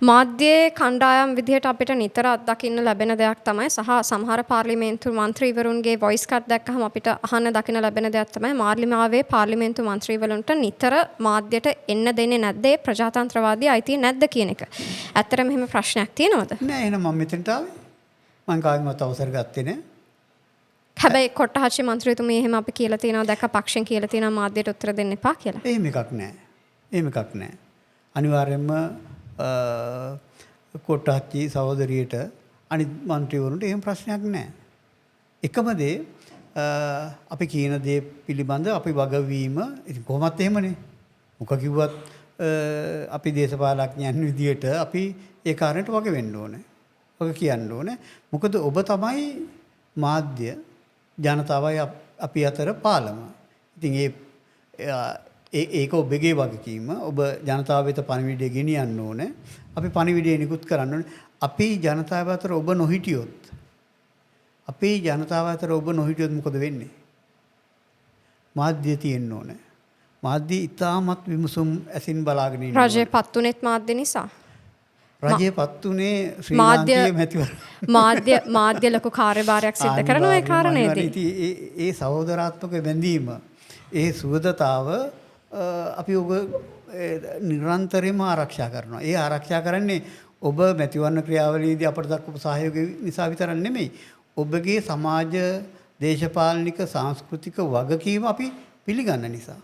මාධ්‍යයේ කණ්ඩායම් විදිහට අපිට නිතර අත්දකින්න ලැබෙන දෙයක් තමයි සහ සමහර පාර්ලිමේන්තු මන්ත්‍රීවරුන්ගේ වොයිස් කට් දැක්කහම අපිට අහන්න දකින්න ලැබෙන දෙයක් තමයි මාර්ලිමාවේ පාර්ලිමේන්තු මන්ත්‍රීවරුන්ට නිතර මාධ්‍යට එන්න දෙන්නේ නැද්ද ඒ ප්‍රජාතන්ත්‍රවාදී අයිතිය නැද්ද කියන එක. ඇත්තටම මෙහෙම ප්‍රශ්නයක් තියෙනවද? නෑ එහෙනම් මම මෙතනට ආවේ. මං කාගෙන්වත් අවසර ගත්තේ නෑ. හැබැයි කොට්ටහචි මන්ත්‍රීතුමිය එහෙම අපි කියලා තියෙනවා දැක්ක පක්ෂෙන් කියලා තියෙනවා මාධ්‍යට උත්තර දෙන්න එපා කියලා. එහෙම එකක් නෑ. එහෙම එකක් නෑ. අනිවාර්යයෙන්ම කොට්ටහචි සහෝදරියට අනිත් මන්ත්‍රීවරුන්ට එහෙම ප්‍රශ්නයක් නෑ. එකම දේ අපි කියන දේ පිළිබඳ අපි වගවීම ඉතින් කොහොමත් එහෙමනේ. මොකක් කිව්වත් අපි දේශපාලඥයන් විදියට අපි ඒ කාරණයට වග වෙන්න ඕනේ. වග කියන්න ඕනේ. මොකද ඔබ තමයි මාධ්‍ය ජනතාවයි අපි අතර පාලම. ඉතින් ඒක ඔබගේ වගකීම. ඔබ ජනතාව වෙත පණිවිඩය ගෙනියන්න ඕනේ. අපි පණිවිඩය නිකුත් කරන්න ඕනේ. අපි ජනතාව අතර ඔබ නොහිටියොත් මොකද වෙන්නේ? මාධ්‍ය තියෙන්න ඕනේ. මාධ්‍ය ඉතාමත් විමසුම් ඇසින් බලාගෙන ඉන්නවා. රජය පත්තුනේත් මාධ්‍ය නිසා. රජය පත්තුනේ ශ්‍රී ලාංකේය මැතිවරණ. මාධ්‍ය ලොකු කාර්යභාරයක් සිදු කරනවා ඒ කාරණේදී. ඒ සහෝදරාත්මක බැඳීම, ඒ සුවදතාව අපි ඔබ නිරන්තරයෙන්ම ආරක්ෂා කරනවා. ඒ ආරක්ෂා කරන්නේ ඔබ මැතිවරණ ක්‍රියාවලියේදී අපට දක්වපු සහයෝගය නිසා විතරක් නෙමෙයි. ඔබගේ සමාජ දේශපාලනික සංස්කෘතික වගකීම අපි පිළිගන්න නිසා.